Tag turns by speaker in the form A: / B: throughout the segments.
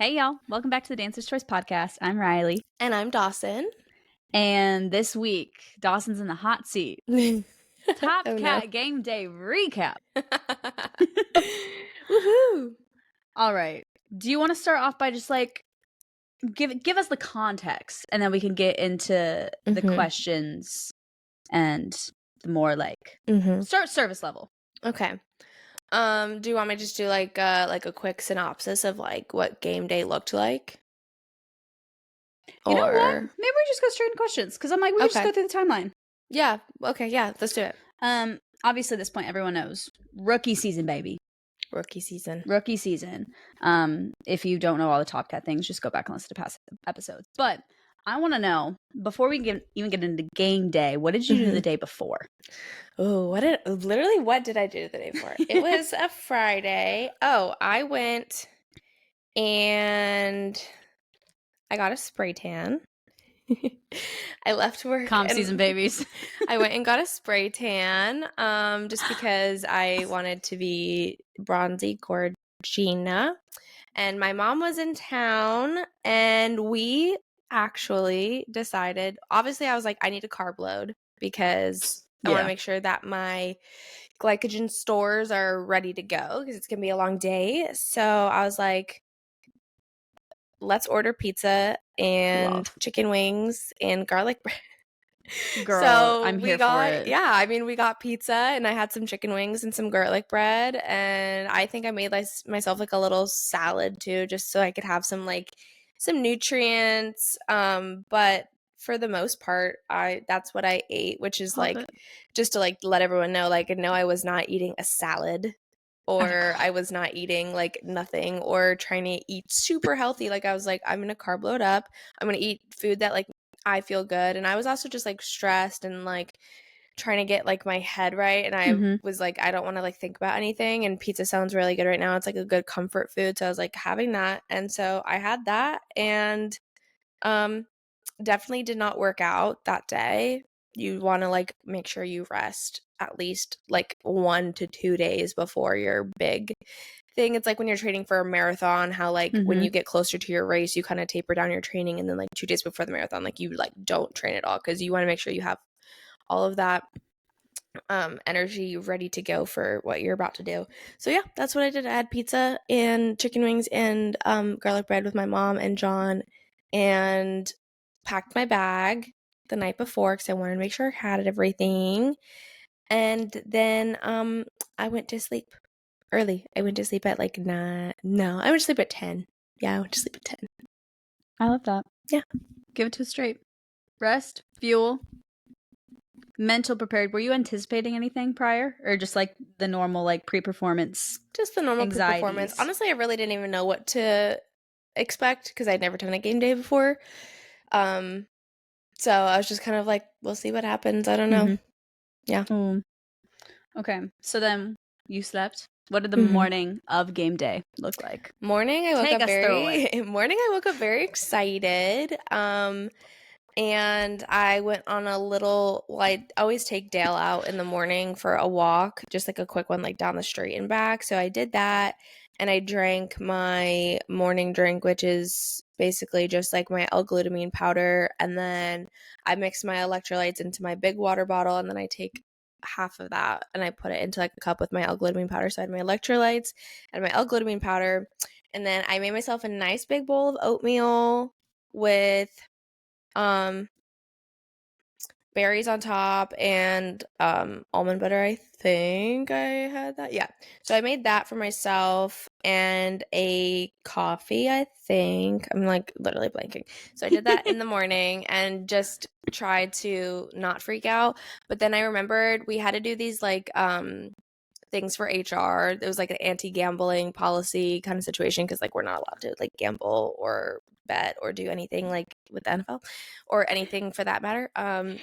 A: Hey, y'all. Welcome back to the Dancer's Choice podcast. I'm Riley.
B: And I'm Dawson.
A: And this week, Dawson's in the hot seat.
B: Oh,
A: TOPCAT
B: no.
A: game day recap.
B: Woohoo!
A: All right. Do you want to start off by just like give us the context, and then we can get into the questions and the more like start service level.
B: Okay. Do you want me to just do like a quick synopsis of like what game day looked like?
A: You know what? Maybe we just go straight into questions because I'm like we can just go through the timeline.
B: Yeah. Okay. Yeah. Let's do it.
A: Obviously, at this point, everyone knows rookie season, baby.
B: Rookie season.
A: If you don't know all the TOPCAT things, just go back and listen to past episodes. But I want to know, before we even get into game day, what did you do the day before?
B: Oh, what did I do the day before? It was a Friday. Oh, I went and I got a spray tan. I left work.
A: Comp season babies.
B: I went and got a spray tan just because I wanted to be bronzy Gorgina. And my mom was in town and we actually decided, obviously I was like, I need a carb load because I want to make sure that my glycogen stores are ready to go because it's going to be a long day. So I was like, let's order pizza and chicken wings and garlic bread.
A: Girl,
B: so
A: I'm here for it.
B: Yeah, I mean, we got pizza and I had some chicken wings and some garlic bread. And I think I made myself like a little salad too, just so I could have some nutrients. But for the most part, that's what I ate, which is just to like let everyone know, like, no, I was not eating a salad. Or I was not eating like nothing or trying to eat super healthy. Like I was like, I'm going to carb load up. I'm going to eat food that like I feel good. And I was also just like stressed and like trying to get like my head right. And I was like, I don't want to like think about anything. And pizza sounds really good right now. It's like a good comfort food. So I was like having that. And so I had that and definitely did not work out that day. You want to like make sure you rest at least like 1 to 2 days before your big thing. It's like when you're training for a marathon, how like when you get closer to your race, you kind of taper down your training, and then like 2 days before the marathon, like you like don't train at all because you want to make sure you have all of that energy ready to go for what you're about to do. So yeah, that's what I did. I had pizza and chicken wings and garlic bread with my mom and John, and packed my bag the night before because I wanted to make sure I had everything. And then I went to sleep early. I went to sleep at like 9. No, I went to sleep at 10. Yeah, I went to sleep at 10.
A: I love that.
B: Yeah.
A: Give it to us straight. Rest, fuel, mental prepared. Were you anticipating anything prior, or just like the normal like pre-performance?
B: Just the normal pre-performance. Honestly, I really didn't even know what to expect because I'd never done a game day before. So I was just kind of like, we'll see what happens. I don't know. Yeah.
A: Okay. So then you slept. What did the morning of game day look like?
B: Morning, I woke up very excited. And I went on a little, I always take Dale out in the morning for a walk, just like a quick one, like down the street and back. So I did that, and I drank my morning drink, which is basically just like my L-glutamine powder. And then I mix my electrolytes into my big water bottle, and then I take half of that and I put it into like a cup with my L-glutamine powder. So I had my electrolytes and my L-glutamine powder. And then I made myself a nice big bowl of oatmeal with berries on top and almond butter. I think I had that. Yeah. So I made that for myself and a coffee, I think. I'm like literally blanking. So I did that in the morning and just tried to not freak out. But then I remembered we had to do these like things for HR. It was like an anti-gambling policy kind of situation because like we're not allowed to like gamble or bet or do anything like with the NFL or anything for that matter.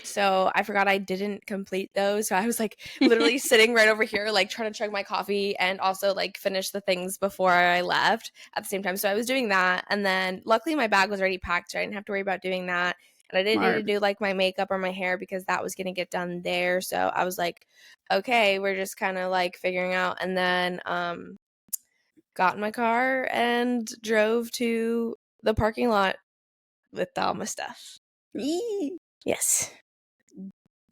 B: So I forgot I didn't complete those. So I was like literally sitting right over here like trying to chug my coffee and also like finish the things before I left at the same time. So I was doing that, and then luckily my bag was already packed, so I didn't have to worry about doing that. And I didn't need to do like my makeup or my hair because that was going to get done there. So I was like, okay, we're just kind of like figuring out. And then got in my car and drove to the parking lot with all my stuff. Yes.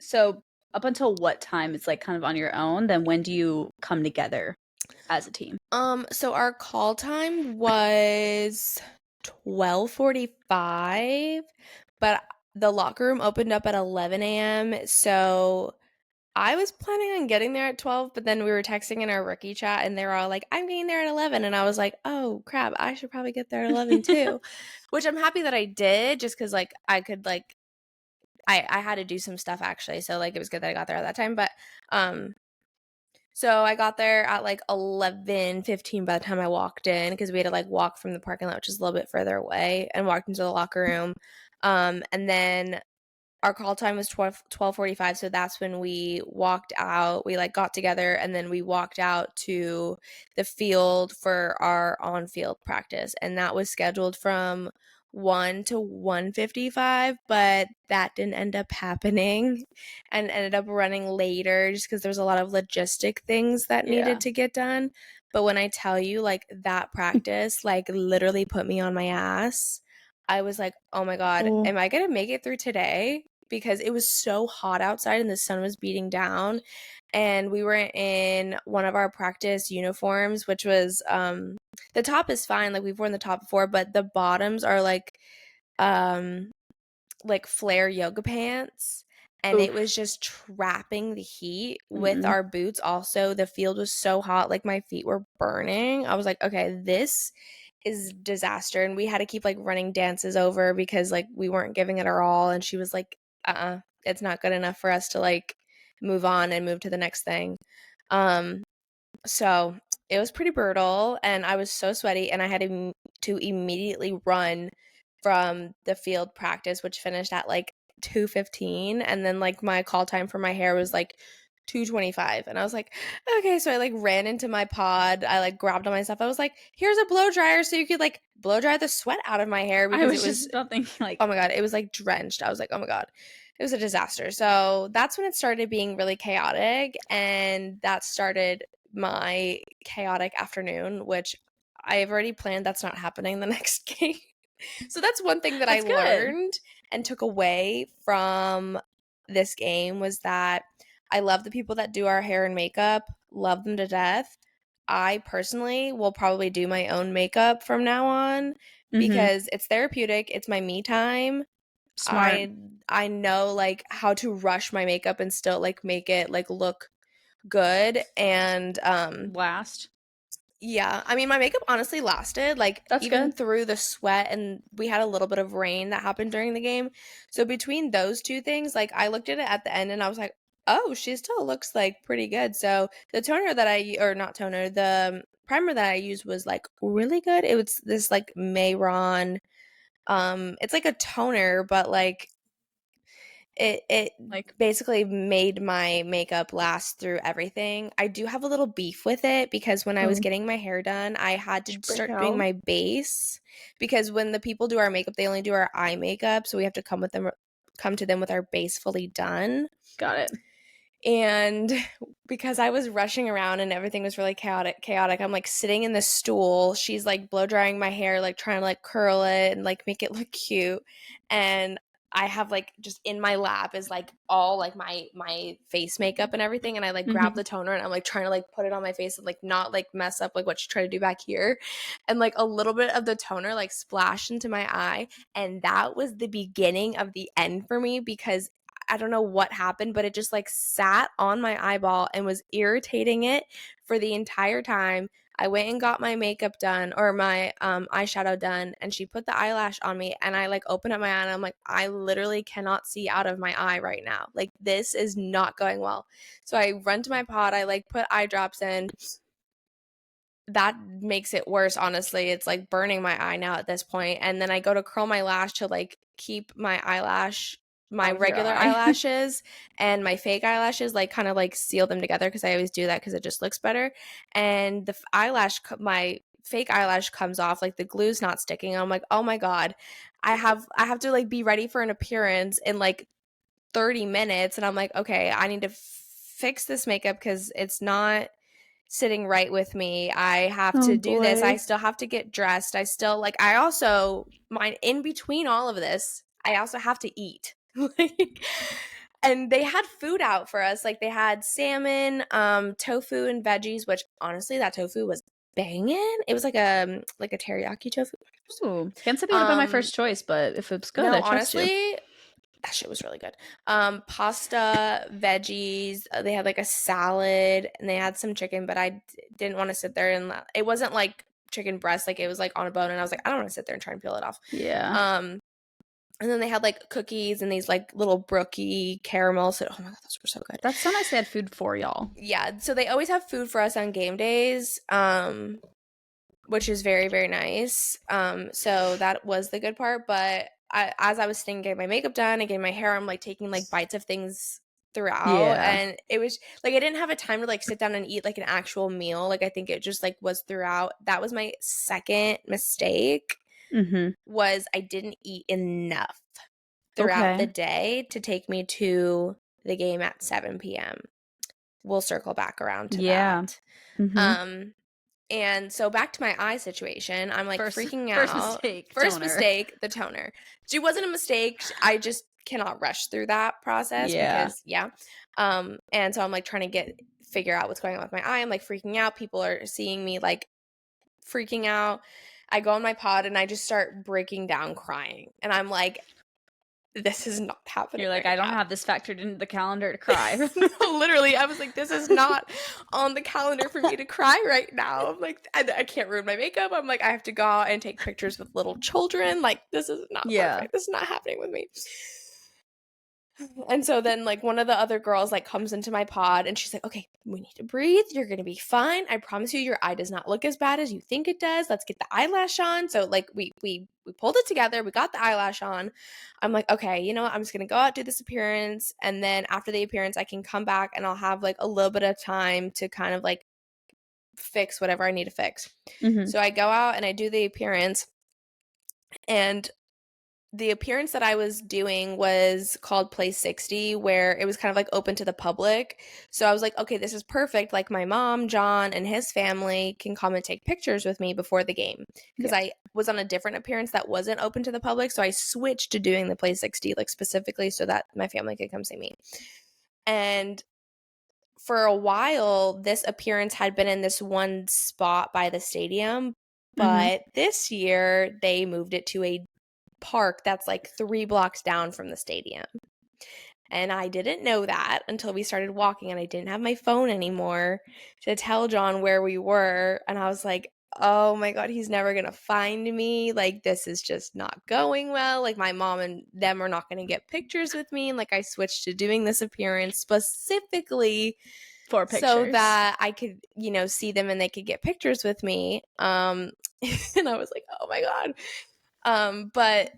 A: So up until what time it's like kind of on your own? Then when do you come together as a team?
B: So our call time was 12:45, but the locker room opened up at 11 a.m. So I was planning on getting there at 12, but then we were texting in our rookie chat and they were all like, I'm getting there at 11. And I was like, oh crap, I should probably get there at 11 too. Which I'm happy that I did, just because like I could like I had to do some stuff actually. So like it was good that I got there at that time. But so I got there at like 11:15 by the time I walked in, because we had to like walk from the parking lot, which is a little bit further away, and walked into the locker room. And then our call time was 12:45, so that's when we walked out. We like got together and then we walked out to the field for our on-field practice, and that was scheduled from 1 to 1:55, but that didn't end up happening and ended up running later just because there's a lot of logistic things that needed to get done. But when I tell you, like, that practice like literally put me on my ass, I was like, oh my God, am I gonna make it through today? Because it was so hot outside and the sun was beating down, and we were in one of our practice uniforms, which was the top is fine, like we've worn the top before, but the bottoms are like flare yoga pants, and it was just trapping the heat with our boots. Also, the field was so hot, like my feet were burning. I was like, okay, this is disaster. And we had to keep like running dances over because like we weren't giving it our all, and she was like, it's not good enough for us to like move on and move to the next thing. So it was pretty brutal, and I was so sweaty, and I had to immediately run from the field practice, which finished at like 2:15, and then like my call time for my hair was like 2:25, and I was like, okay. So I like ran into my pod, I like grabbed all my stuff, I was like, here's a blow dryer so you could like blow dry the sweat out of my hair, because it was
A: just nothing like,
B: oh my God, it was like drenched. I was like, oh my God, it was a disaster. So that's when it started being really chaotic, and that started my chaotic afternoon, which I've already planned that's not happening the next game. So that's one thing that I learned and took away from this game, was that I love the people that do our hair and makeup, love them to death. I personally will probably do my own makeup from now on because it's therapeutic. It's my me time.
A: Smart.
B: I know like how to rush my makeup and still like make it like look good, and
A: Last.
B: yeah, I mean, my makeup honestly lasted, like,
A: That's
B: even
A: good.
B: through the sweat, and we had a little bit of rain that happened during the game. So between those two things, like, I looked at it at the end and I was like, oh, she still looks like pretty good. So the toner that or not toner, the primer that I used was like really good. It was this like Mayron, it's like a toner, but like it
A: Like,
B: basically made my makeup last through everything. I do have a little beef with it because when I was getting my hair done, I had to start doing my base, because when the people do our makeup, they only do our eye makeup, so we have to come to them with our base fully done.
A: got it.
B: And because I was rushing around and everything was really chaotic, I'm like sitting in the stool. She's like blow drying my hair, like trying to like curl it and like make it look cute. And I have like just in my lap is like all like my face makeup and everything. And I like grab the toner and I'm like trying to like put it on my face and like not like mess up like what she tried to do back here. And like a little bit of the toner like splashed into my eye. And that was the beginning of the end for me, because I don't know what happened, but it just like sat on my eyeball and was irritating it for the entire time. I went and got my makeup done, or my eyeshadow done, and she put the eyelash on me, and I like opened up my eye and I'm like, I literally cannot see out of my eye right now. Like, this is not going well. So I run to my pod, I like put eye drops in. That makes it worse, honestly. It's like burning my eye now at this point. And then I go to curl my lash to like keep my regular eyelashes and my fake eyelashes, like kind of like seal them together, because I always do that because it just looks better. And the my fake eyelash comes off, like the glue's not sticking. I'm like, oh my God, I have to like be ready for an appearance in like 30 minutes. And I'm like, okay, I need to fix this makeup because it's not sitting right with me. I have to do this. I still have to get dressed. I still like, I also, in between all of this, I also have to eat. And they had food out for us. Like they had salmon, tofu and veggies, which honestly, that tofu was banging. It was like a teriyaki tofu.
A: Ooh, can't say that would have been my first choice, but if it's good,
B: no,
A: I trust
B: honestly,
A: you.
B: that shit was really good. Pasta, veggies. They had like a salad and they had some chicken, but I didn't want to sit there and it wasn't like chicken breast. Like it was like on a bone, and I was like, I don't want to sit there and try and peel it off.
A: Yeah.
B: And then they had like cookies and these like little brookie caramels. Oh my god, those were so good.
A: That's so nice they had food for y'all.
B: Yeah, so they always have food for us on game days, which is very, very nice. So that was the good part. But as I was sitting getting my makeup done and getting my hair, I'm like taking like bites of things throughout, and it was like I didn't have a time to like sit down and eat like an actual meal. Like I think it just like was throughout. That was my second mistake. Was I didn't eat enough throughout the day to take me to the game at 7 p.m. We'll circle back around to that. And so back to my eye situation, I'm like freaking out. First mistake, the toner. It wasn't a mistake. I just cannot rush through that process because and so I'm like trying to figure out what's going on with my eye. I'm like freaking out. People are seeing me like freaking out. I go on my pod and I just start breaking down crying. And I'm like, this is not happening.
A: You're like, I don't have this factored into the calendar to cry.
B: No, literally, I was like, this is not on the calendar for me to cry right now. I'm like, I can't ruin my makeup. I'm like, I have to go out and take pictures with little children. Like, this is not perfect. This is not happening with me. And so then like one of the other girls like comes into my pod and she's like, okay, we need to breathe. You're going to be fine. I promise you, your eye does not look as bad as you think it does. Let's get the eyelash on. So like we pulled it together. We got the eyelash on. I'm like, okay, you know what? I'm just going to go out, do this appearance. And then after the appearance, I can come back and I'll have like a little bit of time to kind of like fix whatever I need to fix. So I go out and I do the appearance, and the appearance that I was doing was called Play 60, where it was kind of like open to the public. So I was like, okay, this is perfect. Like my mom, John, and his family can come and take pictures with me before the game. Because I was on a different appearance that wasn't open to the public. So I switched to doing the Play 60, like specifically so that my family could come see me. And for a while, this appearance had been in this one spot by the stadium. But this year, they moved it to a park that's like 3 blocks down from the stadium. And I didn't know that until we started walking, and I didn't have my phone anymore to tell John where we were. And I was like, oh my god, he's never gonna find me. Like, this is just not going well. Like, my mom and them are not gonna get pictures with me. And like, I switched to doing this appearance specifically
A: for pictures,
B: so that I could, you know, see them and they could get pictures with me. And I was like, oh my god. But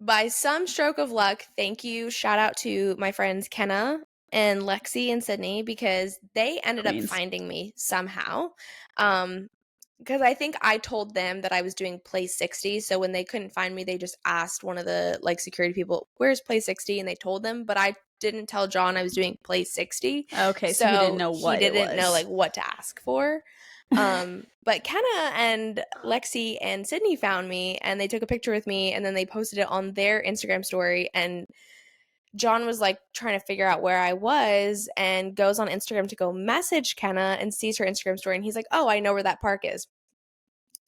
B: by some stroke of luck, thank you, shout out to my friends Kenna and Lexi and Sydney, because they ended up finding me somehow. Because I think I told them that I was doing Play 60, so when they couldn't find me, they just asked one of the like security people, where's Play 60? And they told them, but I didn't tell John I was doing Play 60.
A: Okay, so he didn't know what
B: he didn't know like what to ask for. But Kenna and Lexi and Sydney found me, and they took a picture with me, and then they posted it on their Instagram story. And John was like trying to figure out where I was, and goes on Instagram to go message Kenna and sees her Instagram story, and he's like, oh, I know where that park is.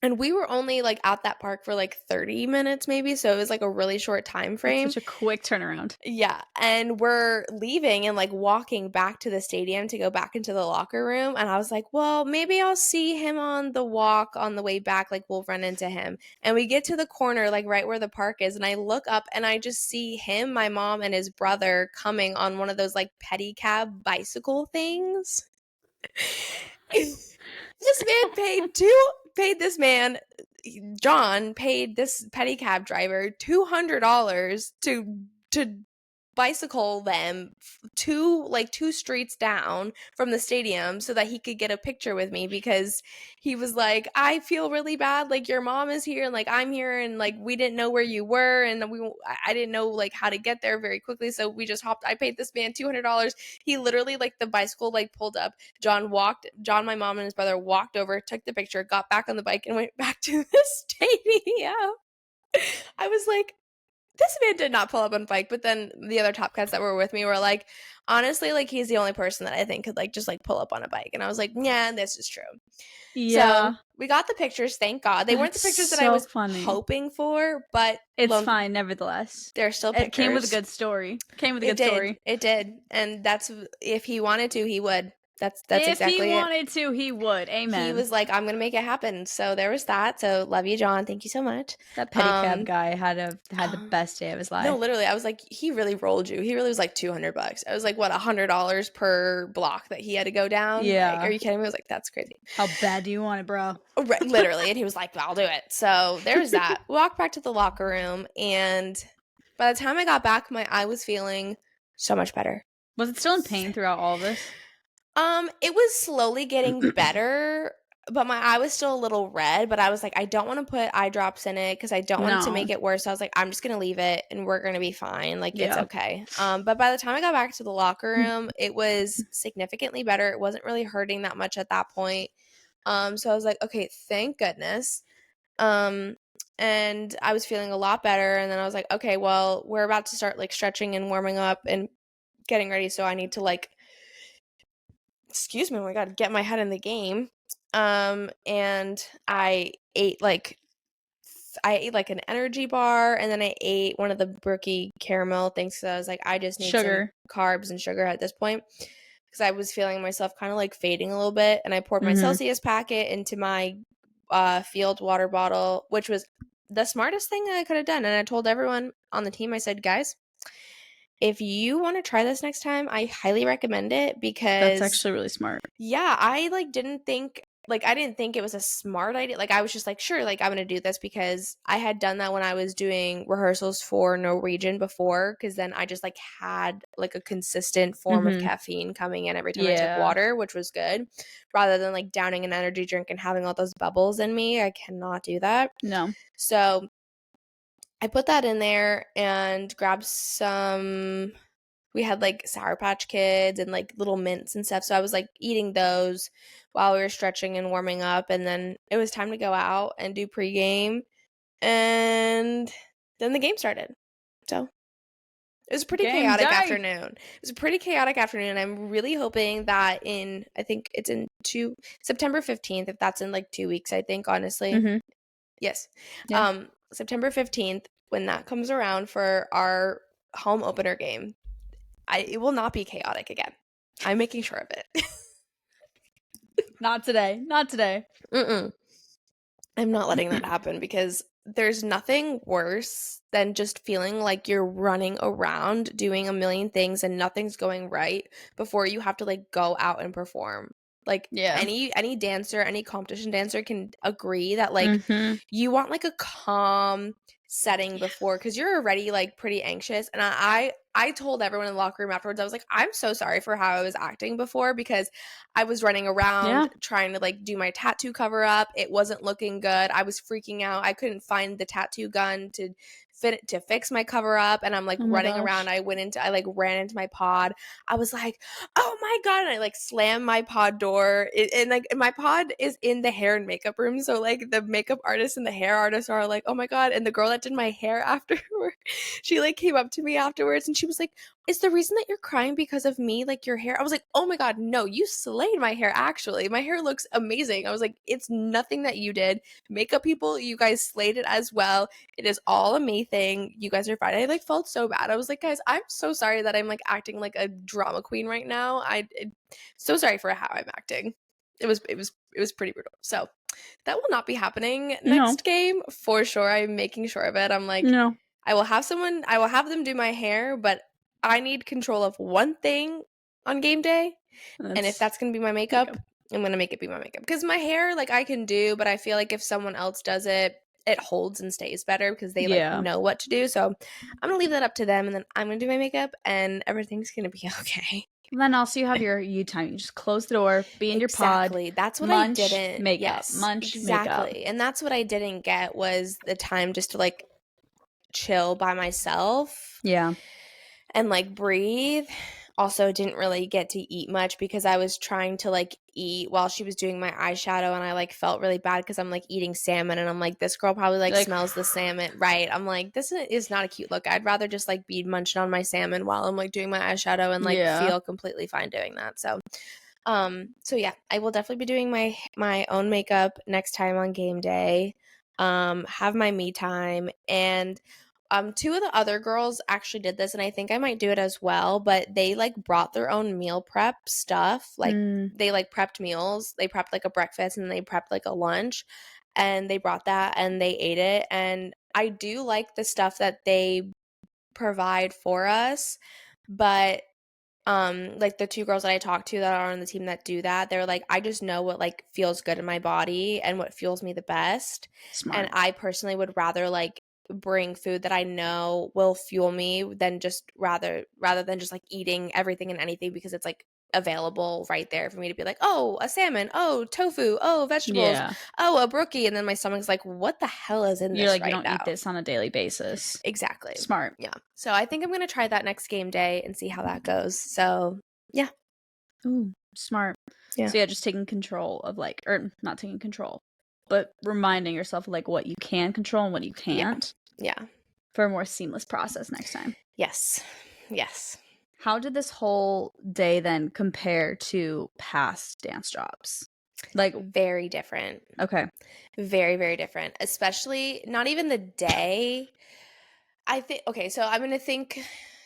B: And we were only like at that park for like 30 minutes maybe, so it was like a really short time frame.
A: That's such a quick turnaround.
B: Yeah, and we're leaving and like walking back to the stadium to go back into the locker room, and I was like, well, maybe I'll see him on the walk on the way back, like we'll run into him. And we get to the corner, like right where the park is, and I look up and I just see him, my mom, and his brother coming on one of those like pedicab bicycle things. This man John paid this pedicab driver $200 to bicycle them two streets down from the stadium so that he could get a picture with me, because he was like, I feel really bad, like your mom is here and like I'm here and like we didn't know where you were and I didn't know like how to get there very quickly, so we just hopped. I paid this man $200. He literally, like, the bicycle like pulled up, John, my mom and his brother walked over, took the picture, got back on the bike and went back to the stadium. I was like, this man did not pull up on a bike. But then the other Top Cats that were with me were like, honestly, like, he's the only person that I think could like just like pull up on a bike. And I was like, yeah, this is true.
A: Yeah.
B: So we got the pictures, thank God. They weren't the pictures that I was hoping for, but
A: it's fine nevertheless.
B: They're still pictures.
A: It came with a good story. It
B: did. And that's, if he wanted to, he would. That's exactly it.
A: If he wanted to, he would. Amen.
B: He was like, I'm gonna make it happen. So there was that. So love you, John. Thank you so much.
A: That pedicab guy had the best day of his life.
B: No, literally, I was like, he really rolled you. He really was like $200. I was like, what, $100 per block that he had to go down?
A: Yeah.
B: Like, are you kidding me? I was like, that's crazy.
A: How bad do you want it, bro?
B: Right, literally. And he was like, I'll do it. So there was that. We walked back to the locker room, and by the time I got back, my eye was feeling so much better.
A: Was it still in pain throughout all of this?
B: It was slowly getting better, but my eye was still a little red. But I was like, I don't want to put eye drops in it because I don't want it to make it worse. So I was like, I'm just gonna leave it and we're gonna be fine. Like, it's okay. But by the time I got back to the locker room, it was significantly better. It wasn't really hurting that much at that point. So I was like, okay, thank goodness. And I was feeling a lot better. And then I was like, okay, well, we're about to start like stretching and warming up and getting ready. So I need to like, excuse me, oh my God, get my head in the game. And I ate like an energy bar, and then I ate one of the Brookie caramel things. So I was like, I just need some carbs and sugar at this point, because I was feeling myself kind of like fading a little bit. And I poured my Celsius packet into my field water bottle, which was the smartest thing that I could have done. And I told everyone on the team, I said, guys, if you want to try this next time, I highly recommend it, because
A: that's actually really smart.
B: Yeah, I didn't think it was a smart idea. Like, I was just like, sure, like, I'm going to do this, because I had done that when I was doing rehearsals for Norwegian before, because then I just like had like a consistent form of caffeine coming in every time I took water, which was good, rather than like downing an energy drink and having all those bubbles in me. I cannot do that.
A: No.
B: So I put that in there and grabbed some. We had like Sour Patch Kids and like little mints and stuff. So I was like eating those while we were stretching and warming up. And then it was time to go out and do pregame. And then the game started. So it was a pretty chaotic afternoon. It was a pretty chaotic afternoon. I'm really hoping that I think it's in September 15th, if that's in like 2 weeks, I think, honestly. Yes. Yeah. September 15th, when that comes around for our home opener game, it will not be chaotic again. I'm making sure of it.
A: Not today.
B: I'm not letting that happen, because there's nothing worse than just feeling like you're running around doing a million things and nothing's going right before you have to like go out and perform. Like, any dancer, any competition dancer can agree that like you want like a calm setting before, because you're already like pretty anxious. And I told everyone in the locker room afterwards, I was like, I'm so sorry for how I was acting before, because I was running around trying to like do my tattoo cover up. It wasn't looking good. I was freaking out. I couldn't find the tattoo gun to fix my cover up, and I'm like running around. I ran into my pod. I was like, oh my God, and I like slammed my pod door, and like my pod is in the hair and makeup room, so like the makeup artist and the hair artist are like, oh my God. And the girl that did my hair afterward, she like came up to me afterwards and she was like, is the reason that you're crying because of me, like your hair? I was like, oh my God, no, you slayed my hair. Actually, my hair looks amazing. I was like, it's nothing that you did. Makeup people, you guys slayed it as well. It is all amazing. You guys are fine. I like felt so bad. I was like, guys, I'm so sorry that I'm like acting like a drama queen right now. So sorry for how I'm acting. It was pretty brutal. So that will not be happening next game for sure. I'm making sure of it. I'm like, no. I will have them do my hair, but I need control of one thing on game day. And if that's going to be my makeup, I'm going to make it be my makeup. Because my hair, like, I can do, but I feel like if someone else does it, it holds and stays better because they like know what to do. So I'm gonna leave that up to them, and then I'm gonna do my makeup, and everything's gonna be okay.
A: Then also you have your you time. You just close the door, be in your pod.
B: Exactly. That's what
A: munch,
B: I didn't.
A: makeup.
B: Yes,
A: Munch,
B: exactly.
A: makeup.
B: And that's what I didn't get was the time just to like chill by myself.
A: Yeah.
B: And like breathe. Also didn't really get to eat much because I was trying to like eat while she was doing my eyeshadow, and I like felt really bad because I'm like eating salmon, and I'm like, this girl probably like smells the salmon, right? I'm like, this is not a cute look. I'd rather just like be munching on my salmon while I'm like doing my eyeshadow and like feel completely fine doing that. So yeah, I will definitely be doing my own makeup next time on game day. Have my me time. And two of the other girls actually did this, and I think I might do it as well, but they like brought their own meal prep stuff. Like they like prepped meals. They prepped like a breakfast and they prepped like a lunch, and they brought that and they ate it. And I do like the stuff that they provide for us, but like the two girls that I talked to that are on the team that do that, they're like, I just know what like feels good in my body and what fuels me the best.
A: Smart.
B: And I personally would rather like bring food that I know will fuel me than just rather than just like eating everything and anything because it's like available right there for me to be like, oh, a salmon, oh, tofu, oh, vegetables, oh, a brookie, and then my stomach's like, what the hell is in this right now?
A: You don't eat this on a daily basis.
B: Exactly.
A: Smart.
B: Yeah. So I think I'm gonna try that next game day and see how that goes. So yeah.
A: Ooh, smart. Yeah. So yeah, just taking control of like, or not taking control, but reminding yourself of like what you can control and what you can't.
B: Yeah.
A: For a more seamless process next time.
B: Yes. Yes.
A: How did this whole day then compare to past dance jobs? Like
B: very different.
A: Okay.
B: Very, very different. Especially not even the day. I think okay, so I'm gonna think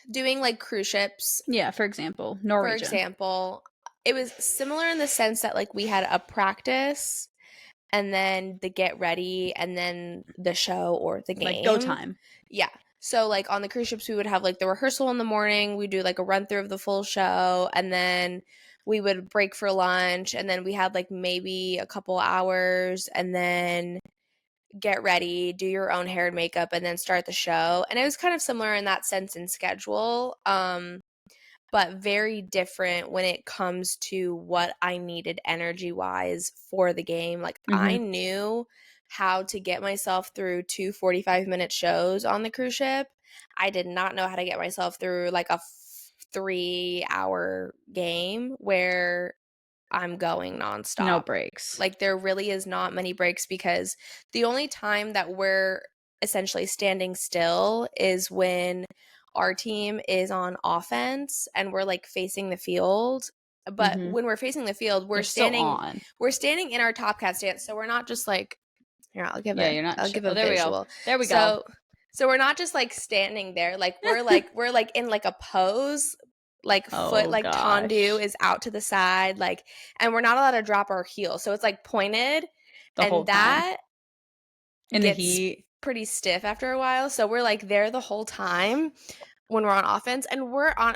B: doing like cruise ships.
A: Yeah, for example, Norwegian.
B: For example, it was similar in the sense that like we had a practice and then the get ready and then the show or the game.
A: Like go time.
B: Yeah. So like on the cruise ships we would have like the rehearsal in the morning, we'd do like a run through of the full show, and then we would break for lunch, and then we had like maybe a couple hours, and then get ready, do your own hair and makeup, and then start the show. And it was kind of similar in that sense in schedule. But very different when it comes to what I needed energy wise for the game. Like I knew how to get myself through 2 45-minute shows on the cruise ship. I did not know how to get myself through like a 3-hour game where I'm going nonstop.
A: No breaks.
B: Like there really is not many breaks because the only time that we're essentially standing still is when our team is on offense and we're like facing the field. But when we're facing the field, we're standing in our TOPCAT stance. So we're not just like, here, I'll give a visual.
A: There we go.
B: So we're not just like standing there. Like we're like in like a pose, like foot like tendu is out to the side, like, and we're not allowed to drop our heel. So it's like pointed
A: the whole
B: that
A: in the heat
B: pretty stiff after a while. So we're like there the whole time when we're on offense, and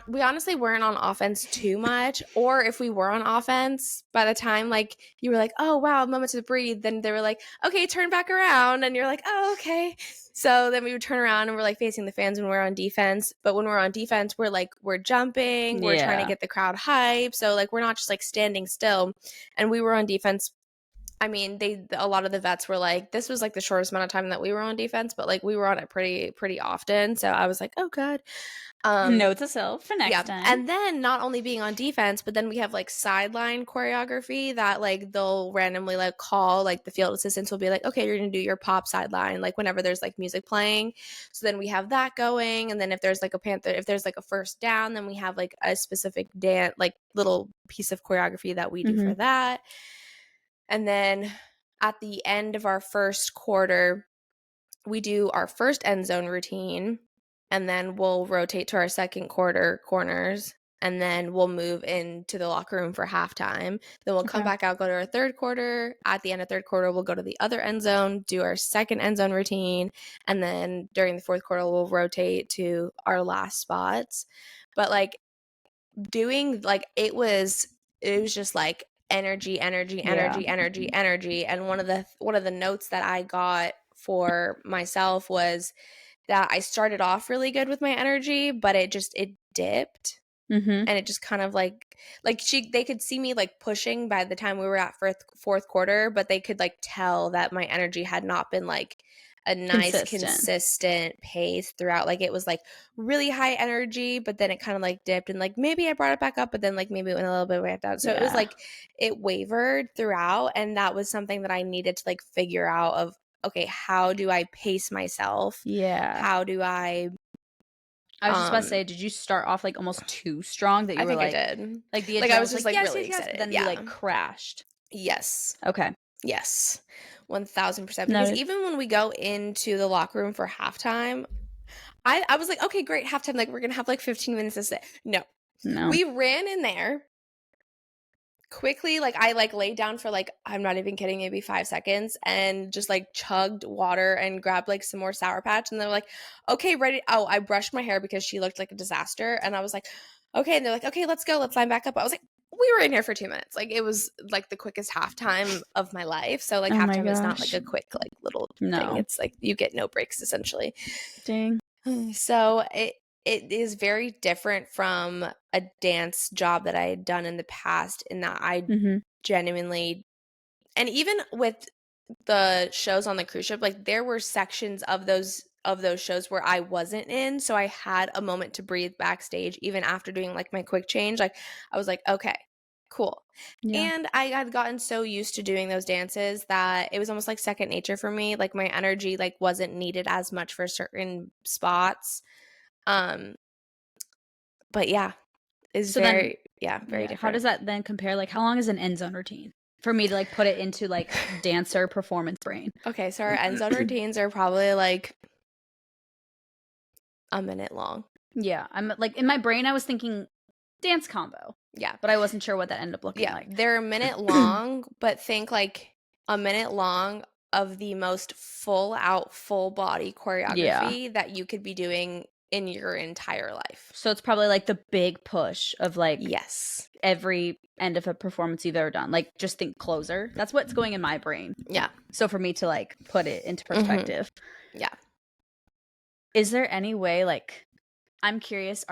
B: we honestly weren't on offense too much, or if we were on offense, by the time like you were like, oh wow, a moment to breathe, then they were like, okay, turn back around, and you're like, oh okay. So then we would turn around and we're like facing the fans when we're on defense. But when we're on defense, we're jumping, we're trying to get the crowd hype. So like we're not just like standing still. And we were on defense. I mean, a lot of the vets were like, this was like the shortest amount of time that we were on defense, but like we were on it pretty often. So I was like, oh god.
A: Note to self for next time.
B: And then not only being on defense, but then we have like sideline choreography that like they'll randomly like call, like the field assistants will be like, okay, you're gonna do your pop sideline, like whenever there's like music playing. So then we have that going, and then if there's like if there's like a first down, then we have like a specific dance, like little piece of choreography that we do for that. And then at the end of our first quarter, we do our first end zone routine, and then we'll rotate to our second quarter corners, and then we'll move into the locker room for halftime. Then we'll come back out, go to our third quarter. At the end of third quarter, we'll go to the other end zone, do our second end zone routine, and then during the fourth quarter, we'll rotate to our last spots. But like doing like it was just like energy. And one of the notes that I got for myself was that I started off really good with my energy, but it dipped.
A: Mm-hmm.
B: And it just kind of like they could see me like pushing by the time we were at fourth quarter, but they could like tell that my energy had not been like a nice consistent pace throughout. Like it was like really high energy, but then it kind of like dipped, and like maybe I brought it back up, but then like maybe it went a little bit back down. So it was like it wavered throughout, and that was something that I needed to like figure out of, okay, how do I pace myself? How do I
A: was just about to say, did you start off like almost too strong that you were like,
B: I did.
A: Like the
B: like I was just like
A: yes,
B: really
A: yes,
B: excited.
A: but then you like crashed.
B: Yes.
A: Okay.
B: Yes. 1000%. Because even when we go into the locker room for halftime, I was like, okay, great, halftime, like we're gonna have like 15 minutes to sit. No. We ran in there quickly, like I like laid down for like, I'm not even kidding, maybe 5 seconds, and just like chugged water and grabbed like some more Sour Patch, and they're like, okay, ready. Oh, I brushed my hair because she looked like a disaster, and I was like, okay, and they're like, okay, let's go, let's line back up. I was like, we were in here for 2 minutes. Like it was like the quickest halftime of my life. So like halftime is not like a quick like little thing. It's like you get no breaks essentially.
A: Dang.
B: So it is very different from a dance job that I had done in the past, in that I genuinely, and even with the shows on the cruise ship, like there were sections of those shows where I wasn't in, so I had a moment to breathe backstage even after doing like my quick change. Like I was like, okay, cool. And I had gotten so used to doing those dances that it was almost like second nature for me. Like my energy like wasn't needed as much for certain spots. But yeah, it's so very different.
A: How does that then compare? Like how long is an end zone routine? For me to like put it into like dancer performance brain.
B: Okay, so our end zone routines are probably like a minute long.
A: Yeah, I'm like in my brain I was thinking dance combo.
B: Yeah.
A: But I wasn't sure what that ended up looking like.
B: They're a minute long, but think like a minute long of the most full body choreography that you could be doing in your entire life.
A: So it's probably like the big push of like every end of a performance you've ever done. Like just think closer. That's what's going in my brain.
B: Yeah.
A: So for me to like put it into perspective.
B: Yeah.
A: Is there any way, like, I'm curious,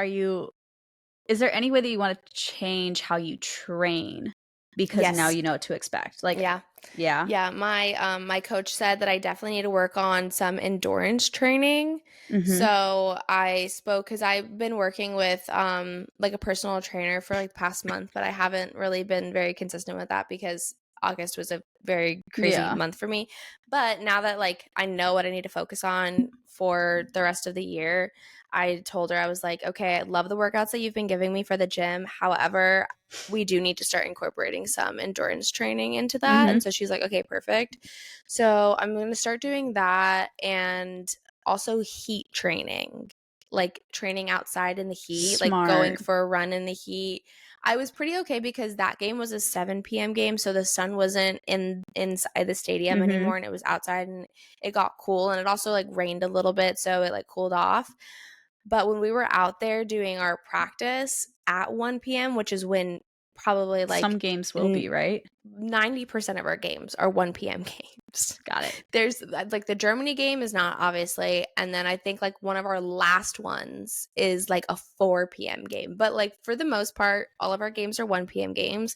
A: is there any way that you want to change how you train? Because now you know what to expect. Like,
B: yeah. My coach said that I definitely need to work on some endurance training. So I spoke, because I've been working with like a personal trainer for like the past month, but I haven't really been very consistent with that because August was a very crazy month for me. But now that like I know what I need to focus on for the rest of the year, I told her, I was like, okay, I love the workouts that you've been giving me for the gym. However, we do need to start incorporating some endurance training into that. And so she's like, okay, perfect. So I'm going to start doing that, and also heat training, like training outside in the heat, like going for a run in the heat. I was pretty okay because that game was a 7 p.m. game, so the sun wasn't inside the stadium anymore, and it was outside, and it got cool, and it also like rained a little bit, so it like cooled off. But when we were out there doing our practice at 1 p.m., which is when probably like
A: some games will be, right?
B: 90% of our games are 1 p.m. games.
A: Got it.
B: There's like the Germany game is not, obviously. And then I think like one of our last ones is like a 4 p.m. game. But like for the most part, all of our games are 1 p.m. games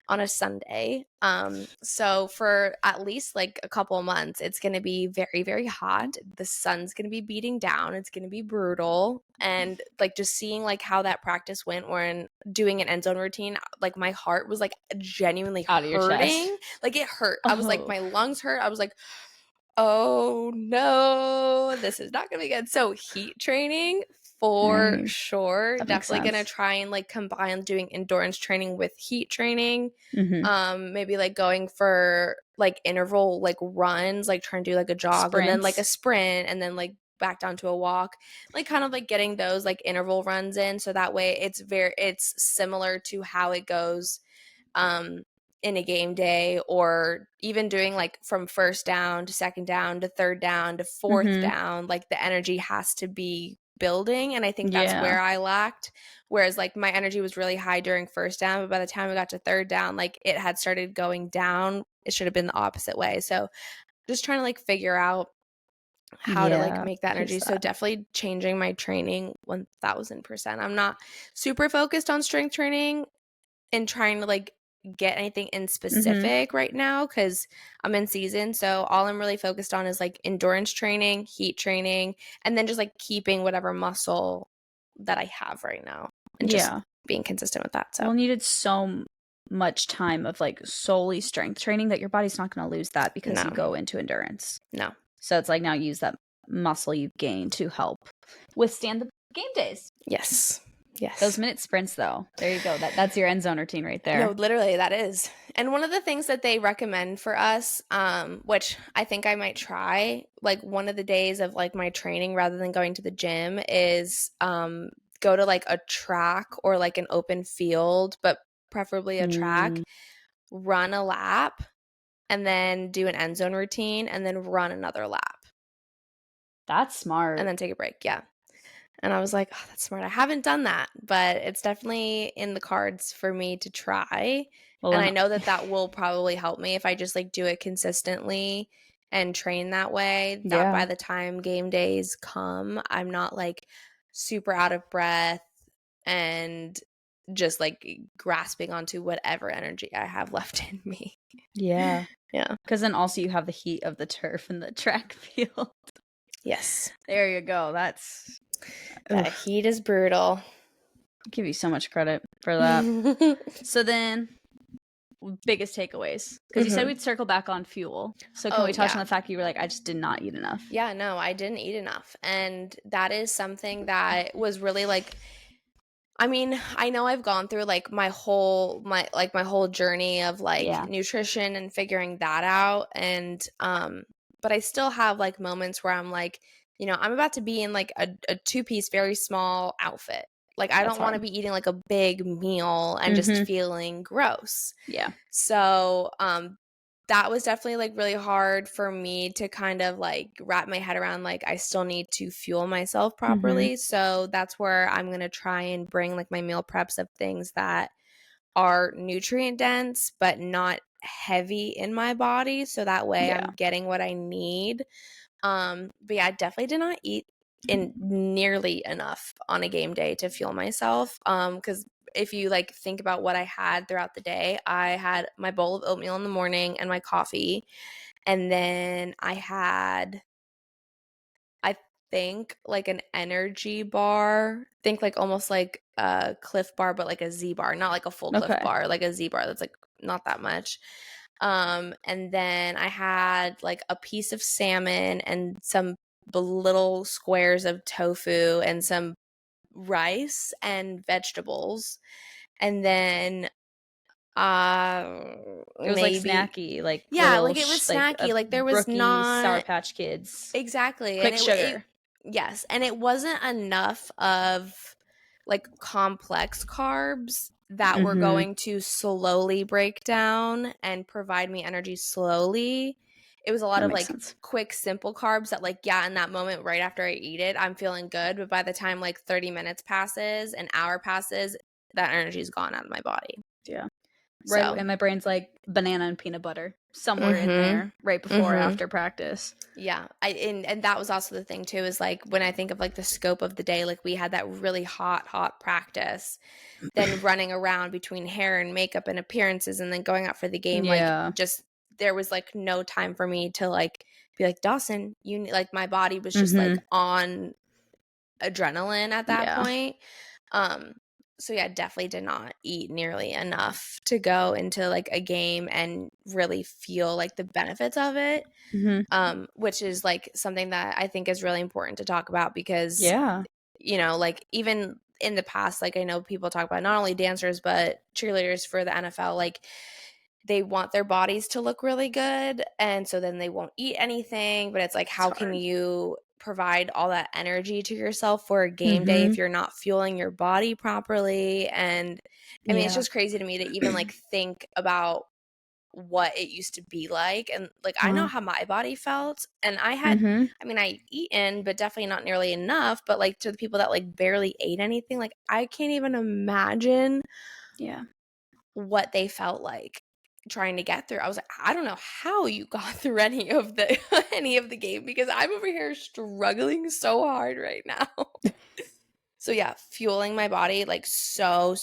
B: on a Sunday. So for at least like a couple of months, it's going to be very, very hot. The sun's going to be beating down. It's going to be brutal. And like just seeing like how that practice went when doing an end zone routine, like my heart was like genuinely
A: out of your chest.
B: Like it hurt. I was like, my lungs hurt. I was like, oh no, this is not going to be good. So heat training for sure. Definitely going to try and like combine doing endurance training with heat training. Maybe like going for like interval like runs, like trying to do like a jog and then like a sprint and then like back down to a walk, like kind of like getting those like interval runs in, so that way it's similar to how it goes in a game day, or even doing like from first down to second down to third down to fourth down. Like the energy has to be building, and I think that's where I lacked. Whereas like my energy was really high during first down, but by the time we got to third down, like it had started going down. It should have been the opposite way. So just trying to like figure out how to like make that energy.
A: That.
B: So definitely changing my training 1000%. I'm not super focused on strength training and trying to like get anything in specific right now because I'm in season. So all I'm really focused on is like endurance training, heat training, and then just like keeping whatever muscle that I have right now and just being consistent with that. So
A: well, needed so much time of like solely strength training that your body's not going to lose that because you go into endurance.
B: No.
A: So it's like now use that muscle you've gained to help withstand the game days.
B: Yes.
A: Those minute sprints, though. There you go. That's your end zone routine right there.
B: No, literally, that is. And one of the things that they recommend for us, which I think I might try, like one of the days of like my training rather than going to the gym is go to like a track or like an open field, but preferably a track, run a lap, and then do an end zone routine, and then run another lap.
A: That's smart.
B: And then take a break. Yeah. And I was like, oh, that's smart. I haven't done that, but it's definitely in the cards for me to try. Well, and I know that will probably help me if I just like do it consistently and train that way, that by the time game days come, I'm not like super out of breath and just like grasping onto whatever energy I have left in me.
A: Yeah.
B: Yeah.
A: Because then also you have the heat of the turf and the track field.
B: Yes.
A: There you go. That
B: heat is brutal.
A: I give you so much credit for that. So then, biggest takeaways. Because you said we'd circle back on fuel. So can we touch on the fact you were like, I just did not eat enough?
B: Yeah, no, I didn't eat enough. And that is something that was really like, I mean, I know I've gone through like my whole journey of like nutrition and figuring that out. And but I still have like moments where I'm like, you know, I'm about to be in like a 2-piece, very small outfit. Like I don't want to be eating like a big meal and just feeling gross.
A: Yeah.
B: So that was definitely like really hard for me to kind of like wrap my head around. Like I still need to fuel myself properly. So that's where I'm going to try and bring like my meal preps of things that are nutrient dense but not heavy in my body, so that way I'm getting what I need. But yeah, I definitely did not eat in nearly enough on a game day to fuel myself. Because if you like think about what I had throughout the day, I had my bowl of oatmeal in the morning and my coffee, and then I had, I think, like an energy bar. Think like almost like a Cliff Bar, but like a Z bar, not like a full Cliff Bar, like a Z bar that's like not that much. And then I had like a piece of salmon and some little squares of tofu and some rice and vegetables. And then
A: it was
B: maybe
A: like snacky, like
B: like it was snacky, like there was not
A: Sour Patch Kids,
B: exactly,
A: quick
B: and
A: sugar.
B: Yes, and it wasn't enough of like complex carbs that were going to slowly break down and provide me energy slowly. It was a lot of like quick, simple carbs that like, yeah, in that moment right after I eat it, I'm feeling good. But by the time like 30 minutes passes, an hour passes, that energy is gone out of my body.
A: Yeah. Right. So. And my brain's like banana and peanut butter somewhere in there right before or after practice.
B: Yeah. And that was also the thing too, is like when I think of like the scope of the day, like we had that really hot practice, then running around between hair and makeup and appearances and then going out for the game. Like just, there was like no time for me to like be like, Dawsen, you like my body was just like on adrenaline at that point. So yeah, definitely did not eat nearly enough to go into like a game and really feel like the benefits of it. Which is like something that I think is really important to talk about because, you know, like even in the past, like I know people talk about not only dancers, but cheerleaders for the NFL, like they want their bodies to look really good. And so then they won't eat anything, but it's like, how can you provide all that energy to yourself for a game day if you're not fueling your body properly? And I mean, it's just crazy to me to even like think about what it used to be like. And like, I know how my body felt, and I had, I mean, I eaten, but definitely not nearly enough. But like to the people that like barely ate anything, like I can't even imagine what they felt like. trying to get through. I was like, I don't know how you got through any of the game, because I'm over here struggling so hard right now. So yeah, fueling my body, like so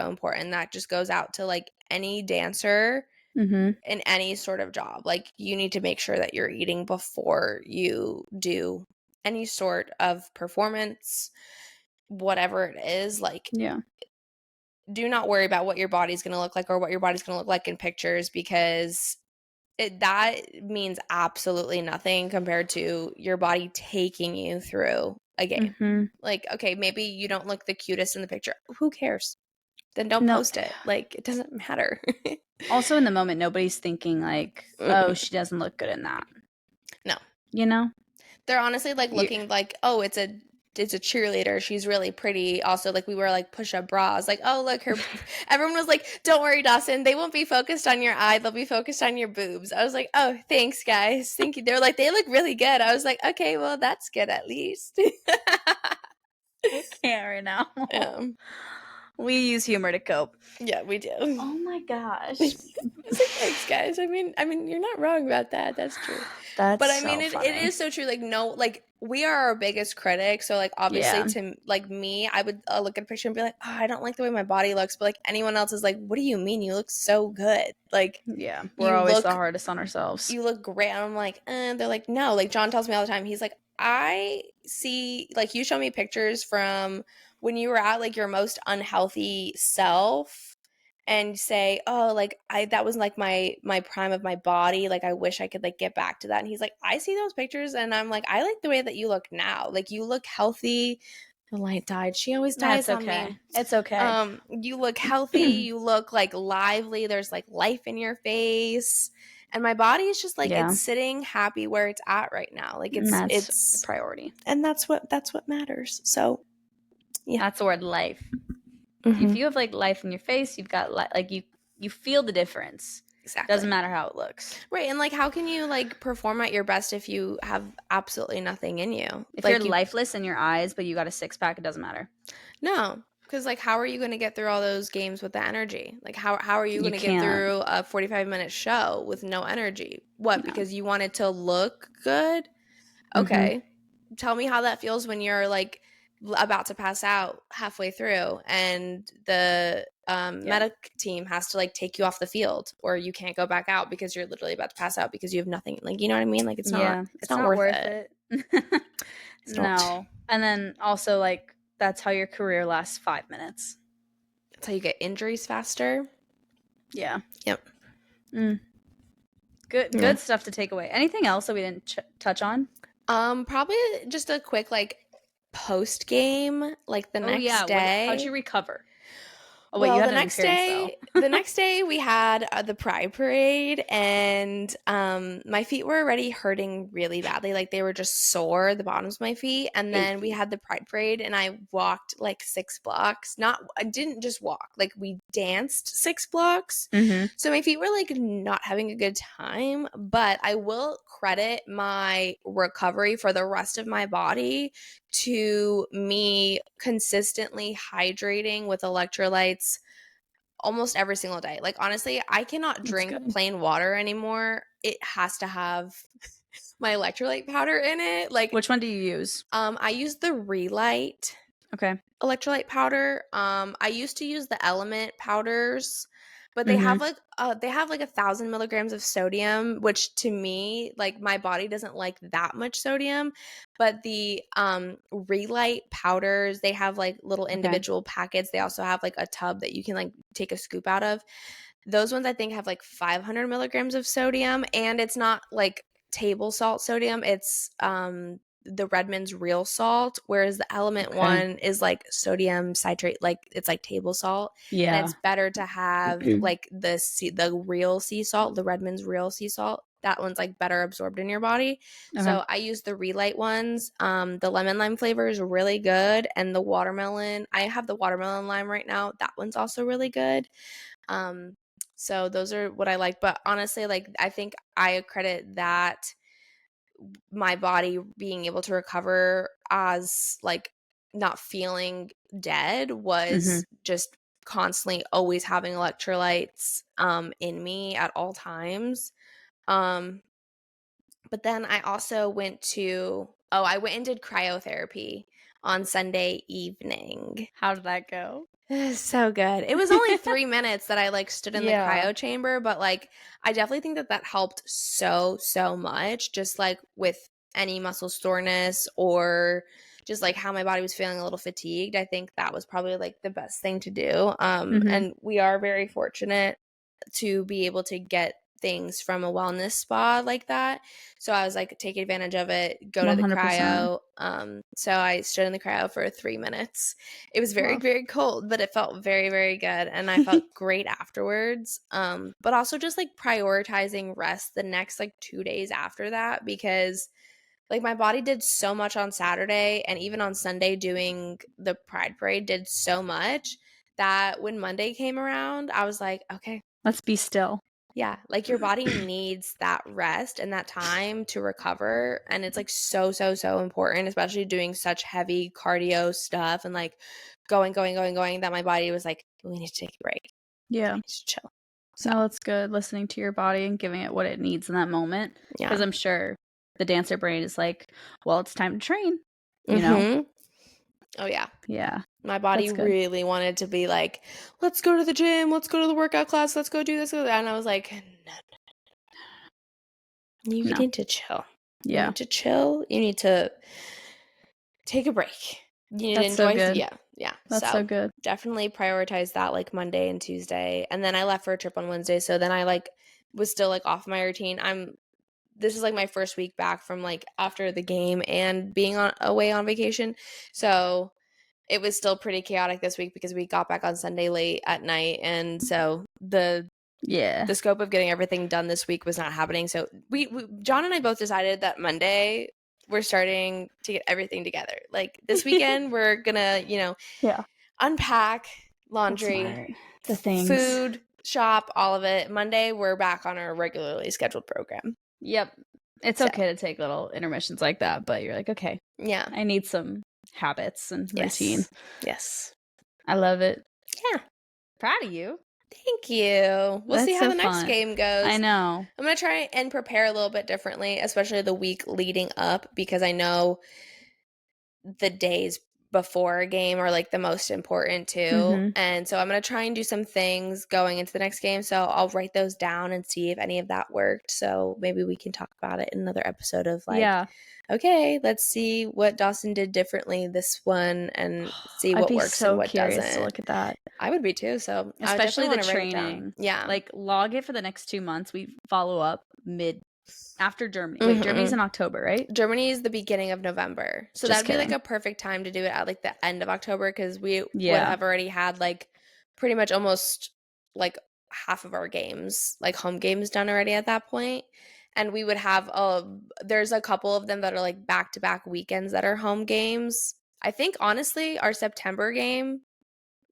B: important. That just goes out to like any dancer in any sort of job. Like you need to make sure that you're eating before you do any sort of performance, whatever it is. Like, do not worry about what your body's going to look like or what your body's going to look like in pictures, because that means absolutely nothing compared to your body taking you through a game. Like, okay, maybe you don't look the cutest in the picture. Who cares? Then don't post it. Like, it doesn't matter.
A: Also, in the moment, nobody's thinking like, oh, she doesn't look good in that.
B: No.
A: You know?
B: They're honestly like looking like, oh, it's a cheerleader. She's really pretty. Also, like we wear like push-up bras. Like, oh, look, her. Everyone was like, don't worry, Dawsen. They won't be focused on your eye. They'll be focused on your boobs. I was like, oh, thanks, guys. Thank you. They're like, they look really good. I was like, okay, well, that's good at least.
A: I can't right now. We use humor to cope.
B: Yeah, we do.
A: Oh my gosh.
B: It's like, thanks, guys. I mean, you're not wrong about that. That's true. But I mean, it is so true. Like, no, like we are our biggest critic. So like, obviously to like me, I would look at a picture and be like, oh, I don't like the way my body looks. But like anyone else is like, what do you mean? You look so good. Like,
A: yeah, we're always the hardest on ourselves.
B: You look great. And I'm like, they're like, no. Like John tells me all the time. He's like, I see, like you show me pictures from when you were at like your most unhealthy self and say, oh, like that was like my prime of my body. Like I wish I could like get back to that. And he's like, I see those pictures and I'm like, I like the way that you look now. Like you look healthy. The light died. She always dies on me.
A: It's okay.
B: You look healthy. You look like lively. There's like life in your face. And my body is just like it's sitting happy where it's at right now. Like it's
A: a priority.
B: And that's what matters. So yeah.
A: That's the word, life. If you have like life in your face, you've got like you feel the difference.
B: Exactly.
A: Doesn't matter how it looks.
B: Right. And like how can you like perform at your best if you have absolutely nothing in you?
A: If
B: like
A: you're lifeless in your eyes but you got a six-pack, it doesn't matter.
B: No. Because like how are you going to get through all those games with the energy? Like how are you going to get through a 45-minute show with no energy? What? No. Because you want it to look good? Okay. Tell me how that feels when you're like about to pass out halfway through and the medic team has to like take you off the field, or you can't go back out because you're literally about to pass out because you have nothing. Like, you know what I mean? Like it's not worth it.
A: No. And then also like that's how your career lasts 5 minutes.
B: That's how you get injuries faster.
A: Yeah.
B: Yep.
A: Good stuff to take away. Anything else that we didn't touch on?
B: Probably just a quick like post game, like the next day.
A: How'd you recover?
B: Oh, wait, well, the next day we had the Pride Parade, and my feet were already hurting really badly. Like they were just sore, the bottoms of my feet. And then we had the Pride Parade, and I walked like 6 blocks. I didn't just walk, like we danced 6 blocks. So my feet were like not having a good time. But I will credit my recovery for the rest of my body to me consistently hydrating with electrolytes almost every single day. Like honestly, I cannot drink plain water anymore. It has to have my electrolyte powder in it. Like,
A: which one do you use?
B: I use the Relight electrolyte powder. I used to use the Element powders, but they have like 1,000 milligrams of sodium, which to me, like my body doesn't like that much sodium. But the Relight powders, they have like little individual packets. They also have like a tub that you can like take a scoop out of. Those ones I think have like 500 milligrams of sodium, and it's not like table salt sodium. It's the Redmond's real salt, whereas the Element one is like sodium citrate, like it's like table salt.
A: Yeah,
B: and it's better to have like the real sea salt, the Redmond's real sea salt. That one's like better absorbed in your body. So I use the Relight ones. The lemon lime flavor is really good, and the watermelon. I have the watermelon lime right now. That one's also really good. So those are what I like. But honestly, like I think I credit that my body being able to recover as like not feeling dead was just constantly always having electrolytes in me at all times. But then I also went and did cryotherapy on Sunday evening.
A: How did that go?
B: So good. It was only 3 minutes that I like stood in the
A: Yeah.
B: cryo chamber, but like I definitely think that helped so much, just like with any muscle soreness or just like how my body was feeling a little fatigued. I think that was probably like the best thing to do. And we are very fortunate to be able to get things from a wellness spa like that. So I was like, take advantage of it, go to the
A: 100%.
B: cryo. So I stood in the cryo for 3 minutes. It was very, very cold, but it felt very, very good. And I felt great afterwards. But also just like prioritizing rest the next like 2 days after that, because like my body did so much on Saturday, and even on Sunday doing the Pride Parade did so much that when Monday came around, I was like, okay,
A: let's be still.
B: Yeah, like your body needs that rest and that time to recover. And it's like so important, especially doing such heavy cardio stuff and like going, that my body was like, we need to take a break.
A: Yeah.
B: We need to chill. So
A: no, it's good listening to your body and giving it what it needs in that moment. Because I'm sure the dancer brain is like, well, it's time to train. You know?
B: Oh, yeah.
A: Yeah.
B: My body really wanted to be like, let's go to the gym, let's go to the workout class, let's go do this, go that. And I was like, no. You need to chill.
A: Yeah.
B: You need to chill. You need to take a break. You need to enjoy.
A: So good.
B: Yeah.
A: That's so good.
B: Definitely prioritize that like Monday and Tuesday. And then I left for a trip on Wednesday. So then I like was still like off my routine. This is like my first week back from like after the game and being away on vacation. So it was still pretty chaotic this week because we got back on Sunday late at night. And so the scope of getting everything done this week was not happening. So we John and I both decided that Monday we're starting to get everything together. Like this weekend we're gonna, unpack laundry,
A: the things,
B: food, shop, all of it. Monday we're back on our regularly scheduled program.
A: Yep. It's okay to take little intermissions like that, but you're like, okay,
B: yeah,
A: I need some habits and routine.
B: Yes.
A: I love it.
B: Yeah.
A: Proud of you.
B: Thank you. We'll see how the next game goes.
A: I know.
B: I'm going to try and prepare a little bit differently, especially the week leading up, because I know the days before a game are like the most important too. And so I'm going to try and do some things going into the next game. So I'll write those down and see if any of that worked. So maybe we can talk about it in another episode of like, okay, let's see what Dawsen did differently this one and see what works and what doesn't. I'd be so curious
A: to look at that.
B: I would be too. So
A: especially the training.
B: Yeah.
A: Like log it for the next 2 months. We follow up after Germany. Wait, Germany's in October, right?
B: Germany is the beginning of November. So that'd be like a perfect time to do it at like the end of October, because we would have already had like pretty much almost like half of our games, like home games, done already at that point. And we would have there's a couple of them that are like back-to-back weekends that are home games. I think honestly our September game,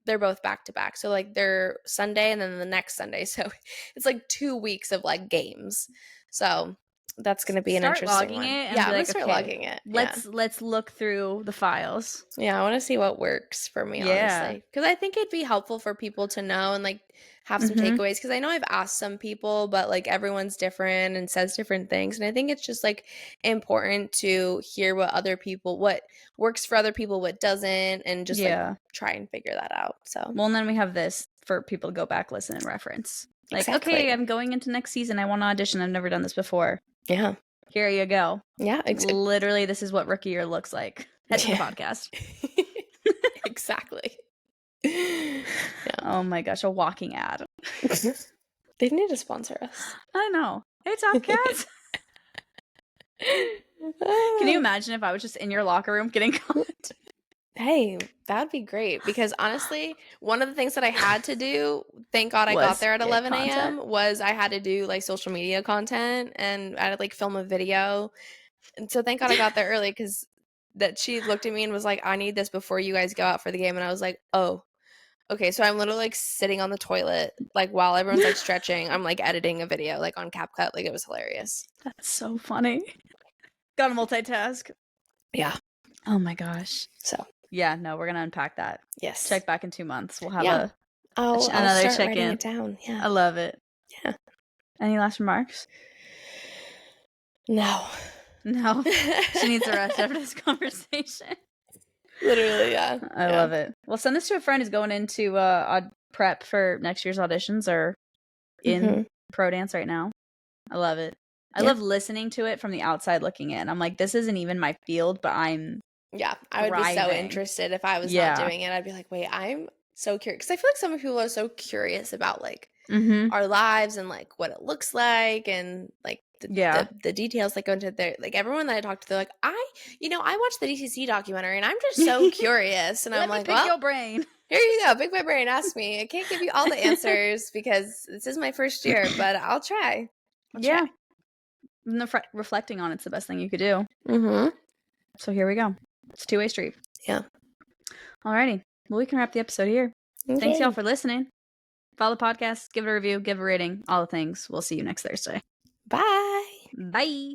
B: they're both back-to-back. So like they're Sunday and then the next Sunday. So it's like 2 weeks of like games. So that's going to be an interesting one.
A: I'm
B: going
A: to
B: start logging it.
A: Let's look through the files.
B: Yeah, I want to see what works for me, honestly. Because I think it'd be helpful for people to know and like have some takeaways. Because I know I've asked some people, but like everyone's different and says different things. And I think it's just like important to hear what works for other people, what doesn't, and just like try and figure that out. So
A: and then we have this for people to go back, listen, and reference. Like, okay, I'm going into next season. I want to audition. I've never done this before.
B: Yeah.
A: Here you go.
B: Yeah.
A: Literally, this is what rookie year looks like. Head to the podcast.
B: Exactly.
A: Yeah. Oh my gosh, a walking ad.
B: They need to sponsor us.
A: I know. Hey, TOPCAT. Can you imagine if I was just in your locker room getting content?
B: Hey, that would be great, because honestly, one of the things that I had to do, thank God I got there at 11 a.m., was I had to do like social media content, and I had to like film a video. And so thank God I got there early, because that she looked at me and was like, I need this before you guys go out for the game. And I was like, oh, okay. So I'm literally like sitting on the toilet, like while everyone's like stretching, I'm like editing a video like on CapCut. Like it was hilarious.
A: That's so funny. Gotta multitask.
B: Yeah.
A: Oh my gosh.
B: So
A: yeah, no, we're gonna unpack that.
B: Yes.
A: Check back in 2 months. We'll have
B: I'll
A: Another
B: start writing
A: check-in.
B: it down. Yeah.
A: I love it.
B: Yeah.
A: Any last remarks?
B: No.
A: She needs a rest after this conversation.
B: Literally, yeah.
A: I love it. Well, send this to a friend who's going into prep for next year's auditions or in pro dance right now. I love it. I love listening to it from the outside looking in. I'm like, this isn't even my field, but I'm
B: I would be so interested if I was not doing it. I'd be like, wait, I'm so curious. Because I feel like some people are so curious about, like, our lives and, like, what it looks like and, like, the details that go into there. Like, everyone that I talk to, they're like, I watched the DCC documentary and I'm just so curious. And I'm like,
A: pick your brain.
B: Here you go. Pick my brain. Ask me. I can't give you all the answers because this is my first year, but I'll try.
A: Try. Reflecting on it's the best thing you could do. So here we go. It's a two-way street.
B: Yeah.
A: Alrighty. Well, we can wrap the episode here. Okay. Thanks, y'all, for listening. Follow the podcast, give it a review, give a rating, all the things. We'll see you next Thursday.
B: Bye.
A: Bye.